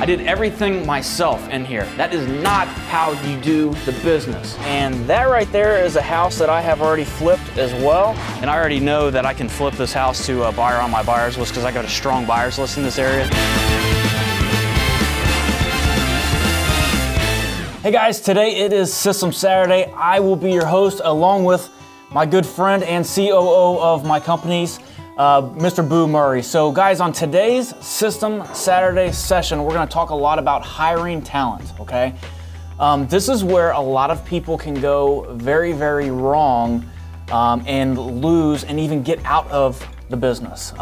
did everything myself in here. That is not how you do the business. And that right there is a house that I have already flipped as well. And I already know that I can flip this house to a buyer on my buyers list because I got a strong buyers list in this area. Hey guys, today it is System Saturday. I will be your host along with my good friend and COO of my companies, Mr. Boo Murray. So guys, on today's System Saturday session, we're gonna talk a lot about hiring talent, okay? This is where a lot of people can go very, very wrong and lose and even get out of the business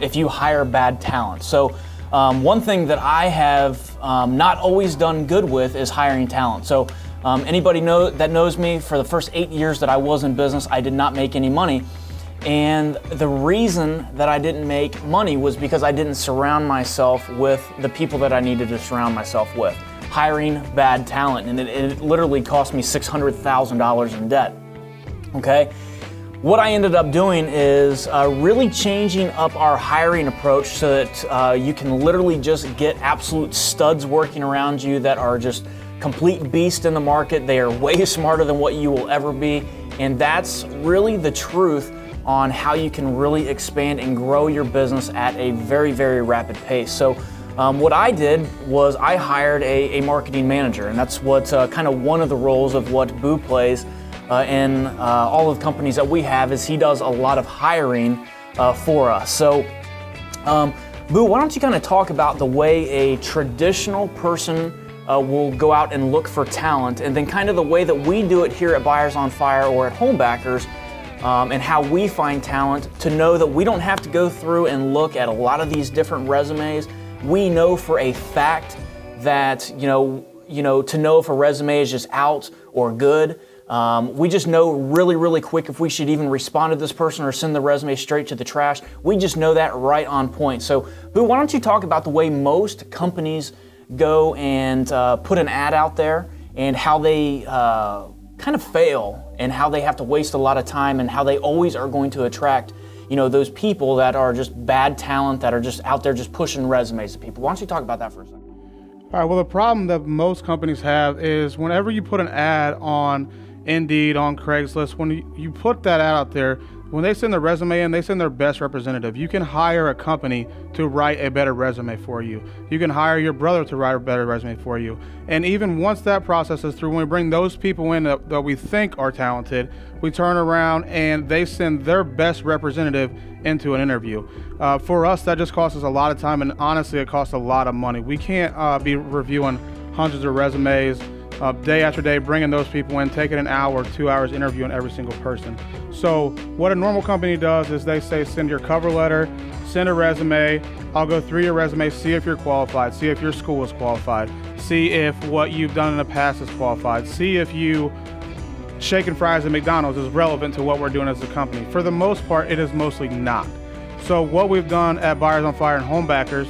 if you hire bad talent. So one thing that I have not always done good with is hiring talent. So anybody that knows me, for the first 8 years that I was in business, I did not make any money. And the reason that I didn't make money was because I didn't surround myself with the people that I needed to surround myself with. Hiring bad talent, and it literally cost me $600,000 in debt, okay? What I ended up doing is really changing up our hiring approach so that you can literally just get absolute studs working around you that are just complete beasts in the market. They are way smarter than what you will ever be, and that's really the truth on how you can really expand and grow your business at a very, very rapid pace. So what I did was I hired a marketing manager, and that's what kind of one of the roles of what Boo plays in all of the companies that we have, is he does a lot of hiring for us. So Boo, why don't you kind of talk about the way a traditional person will go out and look for talent, and then kind of the way that we do it here at Buyers on Fire or at Homebackers, and how we find talent, to know that we don't have to go through and look at a lot of these different resumes. We know for a fact that, to know if a resume is just out or good. We just know really, really quick if we should even respond to this person or send the resume straight to the trash. We just know that right on point. So, Boo, why don't you talk about the way most companies go and put an ad out there, and how they kind of fail, and how they have to waste a lot of time, and how they always are going to attract, those people that are just bad talent, that are just out there just pushing resumes to people. Why don't you talk about that for a second? All right, well, the problem that most companies have is whenever you put an ad on Indeed, on Craigslist, when you put that ad out there, when they send their resume in, they send their best representative. You can hire a company to write a better resume for you. You can hire your brother to write a better resume for you. And even once that process is through, when we bring those people in that we think are talented, we turn around and they send their best representative into an interview. For us, that just costs us a lot of time, and honestly, it costs a lot of money. We can't be reviewing hundreds of resumes day after day, bringing those people in, taking an hour or 2 hours interviewing every single person. So what a normal company does is they say, send your cover letter, send a resume, I'll go through your resume, see if you're qualified, see if your school is qualified, see if what you've done in the past is qualified, see if you shaking fries at McDonald's is relevant to what we're doing as a company. For the most part, it is mostly not. So what we've done at Buyers on Fire and Homebackers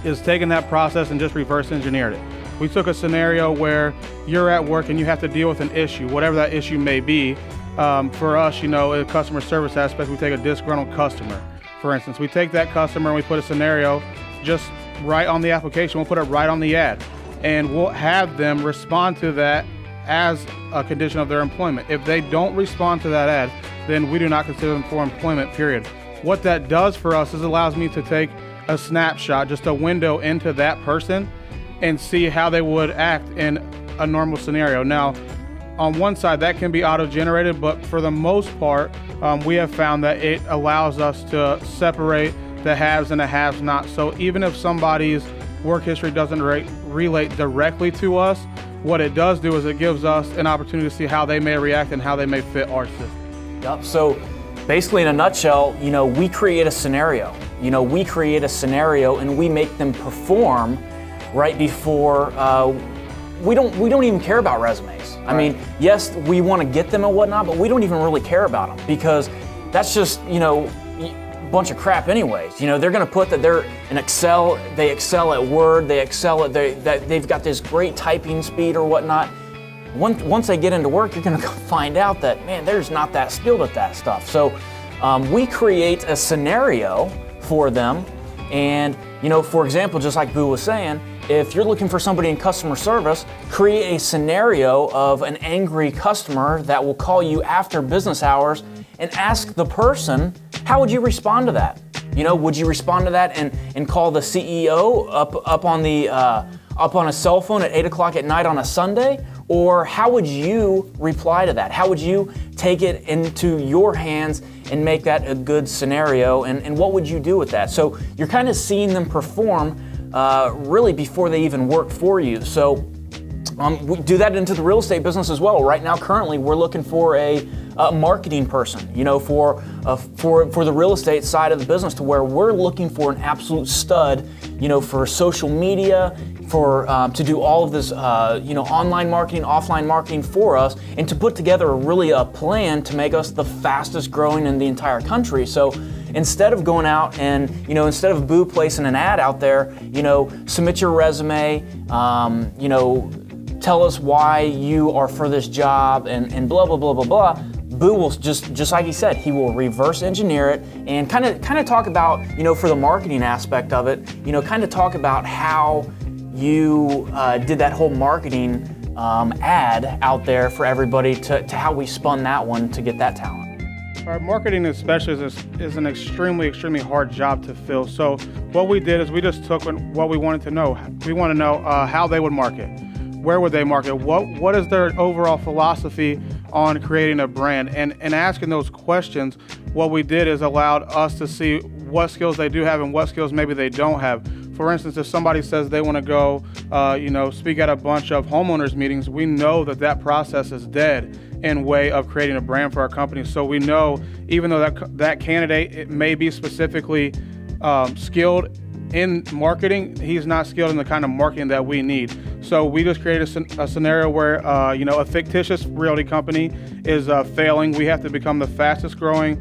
is taken that process and just reverse engineered it. We took a scenario where you're at work and you have to deal with an issue, whatever that issue may be. For us, in a customer service aspect, we take a disgruntled customer. For instance, we take that customer and we put a scenario just right on the application. We'll put it right on the ad, and we'll have them respond to that as a condition of their employment. If they don't respond to that ad, then we do not consider them for employment, period. What that does for us is allows me to take a snapshot, just a window into that person, and see how they would act in a normal scenario. Now, on one side, that can be auto-generated, but for the most part, we have found that it allows us to separate the haves and the have-not. So even if somebody's work history doesn't relate directly to us, what it does do is it gives us an opportunity to see how they may react and how they may fit our system. Yep, so basically in a nutshell, we create a scenario. We create a scenario and we make them perform right before, we don't even care about resumes. Right. I mean, yes, we want to get them and whatnot, but we don't even really care about them, because that's just, a bunch of crap anyways. They're going to put that they're in Excel, they excel at Word, they excel at, they've got this great typing speed or whatnot. Once they get into work, you're going to find out that, man, there's not that skilled at that stuff. So we create a scenario for them, and for example, just like Boo was saying, if you're looking for somebody in customer service, create a scenario of an angry customer that will call you after business hours and ask the person, how would you respond to that? You know, would you respond to that and call the CEO up on a cell phone at 8 o'clock at night on a Sunday? Or how would you reply to that? How would you take it into your hands and make that a good scenario? And what would you do with that? So you're kind of seeing them perform really before they even work for you. So we do that into the real estate business as well. Right now, currently, we're looking for a marketing person, you know, for the real estate side of the business, to where we're looking for an absolute stud, you know, for social media, for to do all of this, you know, online marketing, offline marketing for us, and to put together a plan to make us the fastest growing in the entire country. So instead of going out and, you know, instead of Boo placing an ad out there, you know, submit your resume, you know, tell us why you are for this job and blah, blah, blah, blah, blah. Boo will just like he said, he will reverse engineer it and kind of talk about, you know, for the marketing aspect of it, you know, kind of talk about how you did that whole marketing ad out there for everybody to how we spun that one to get that talent. Our marketing especially is an extremely hard job to fill. So what we did is we just took what we wanted to know. We want to know how they would market. Where would they market? What is their overall philosophy on creating a brand? And asking those questions, what we did is allowed us to see what skills they do have and what skills maybe they don't have. For instance, if somebody says they want to go, you know, speak at a bunch of homeowners meetings, we know that process is dead in way of creating a brand for our company. So we know, even though that candidate, it may be specifically skilled in marketing, he's not skilled in the kind of marketing that we need. So we just created a scenario where, you know, a fictitious realty company is failing. We have to become the fastest growing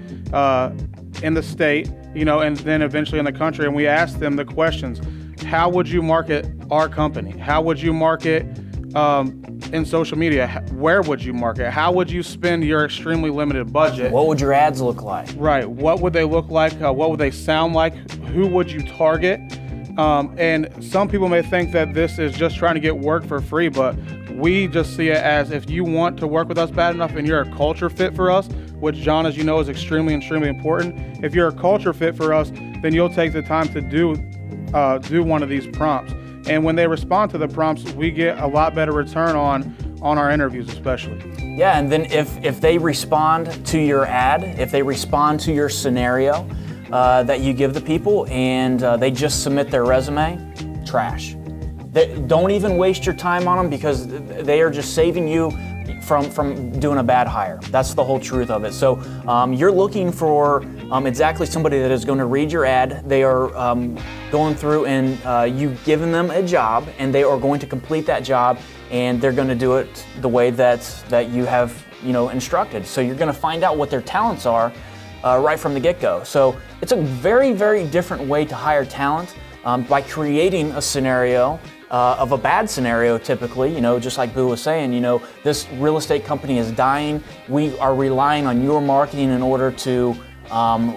in the state, you know, and then eventually in the country. And we asked them the questions: how would you market our company? How would you market in social media? Where would you market? How would you spend your extremely limited budget? What would your ads look like? Right. What would they look like? What would they sound like? Who would you target? And some people may think that this is just trying to get work for free, but we just see it as, if you want to work with us bad enough and you're a culture fit for us, which, John, as you know, is extremely important. If you're a culture fit for us, then you'll take the time to do one of these prompts. And when they respond to the prompts, we get a lot better return on our interviews especially. Yeah, and then if they respond to your ad, if they respond to your scenario that you give the people, and they just submit their resume, trash. Don't even waste your time on them, because they are just saving you from doing a bad hire. That's the whole truth of it. So you're looking for exactly somebody that is going to read your ad. They are going through and you've given them a job, and they are going to complete that job, and they're going to do it the way that you have, you know, instructed. So you're going to find out what their talents are right from the get-go. So it's a very different way to hire talent by creating a scenario of a bad scenario, typically, you know, just like Boo was saying, you know, this real estate company is dying. We are relying on your marketing in order to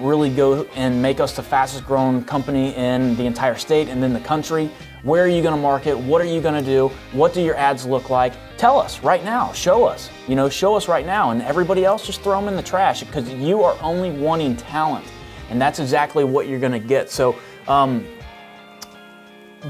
really go and make us the fastest growing company in the entire state and then the country. Where are you going to market? What are you going to do? What do your ads look like? Tell us right now. Show us. You know, show us right now. And everybody else, just throw them in the trash, because you are only wanting talent. And that's exactly what you're going to get. So,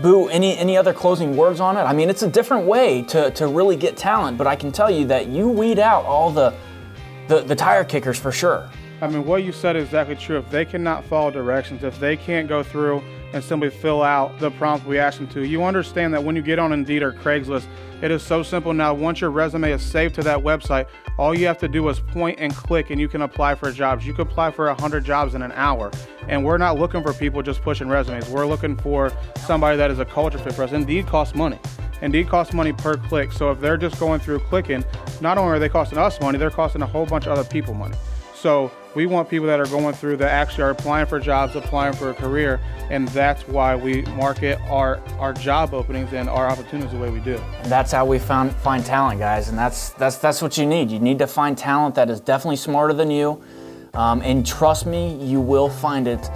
Boo, any other closing words on it? I mean, it's a different way to really get talent, but I can tell you that you weed out all the tire kickers for sure. I mean, what you said is exactly true. If they cannot follow directions, if they can't go through and simply fill out the prompt we ask them to, you understand that when you get on Indeed or Craigslist, it is so simple now. Once your resume is saved to that website, all you have to do is point and click, and you can apply for jobs. You can apply for 100 jobs in an hour. And we're not looking for people just pushing resumes. We're looking for somebody that is a culture fit for us. Indeed costs money. Indeed costs money per click. So if they're just going through clicking, not only are they costing us money, they're costing a whole bunch of other people money. So we want people that are going through that actually are applying for jobs, applying for a career, and that's why we market our job openings and our opportunities the way we do. And that's how we find talent, guys, and that's what you need. You need to find talent that is definitely smarter than you, and trust me, you will find it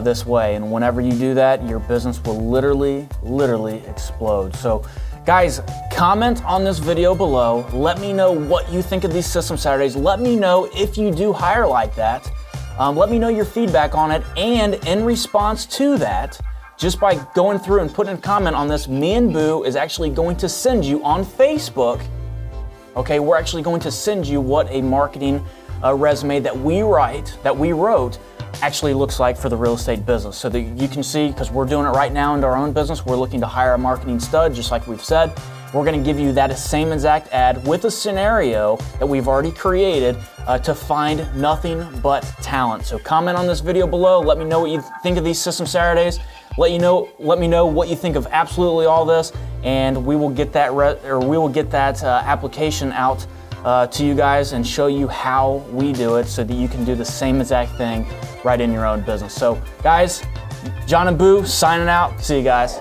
this way. And whenever you do that, your business will literally explode. So guys, comment on this video below. Let me know what you think of these System Saturdays. Let me know if you do hire like that. Let me know your feedback on it. And in response to that, just by going through and putting a comment on this, me and Boo is actually going to send you on Facebook. Okay, we're actually going to send you what a marketing resume that we wrote, actually looks like for the real estate business, so that you can see, because we're doing it right now in our own business. We're looking to hire a marketing stud, just like we've said. We're going to give you that same exact ad with a scenario that we've already created to find nothing but talent. So comment on this video below. Let me know what you think of these System Saturdays. Let me know what you think of absolutely all this, and we will get that application out to you guys and show you how we do it, so that you can do the same exact thing right in your own business. So guys, John and Boo signing out. See you guys.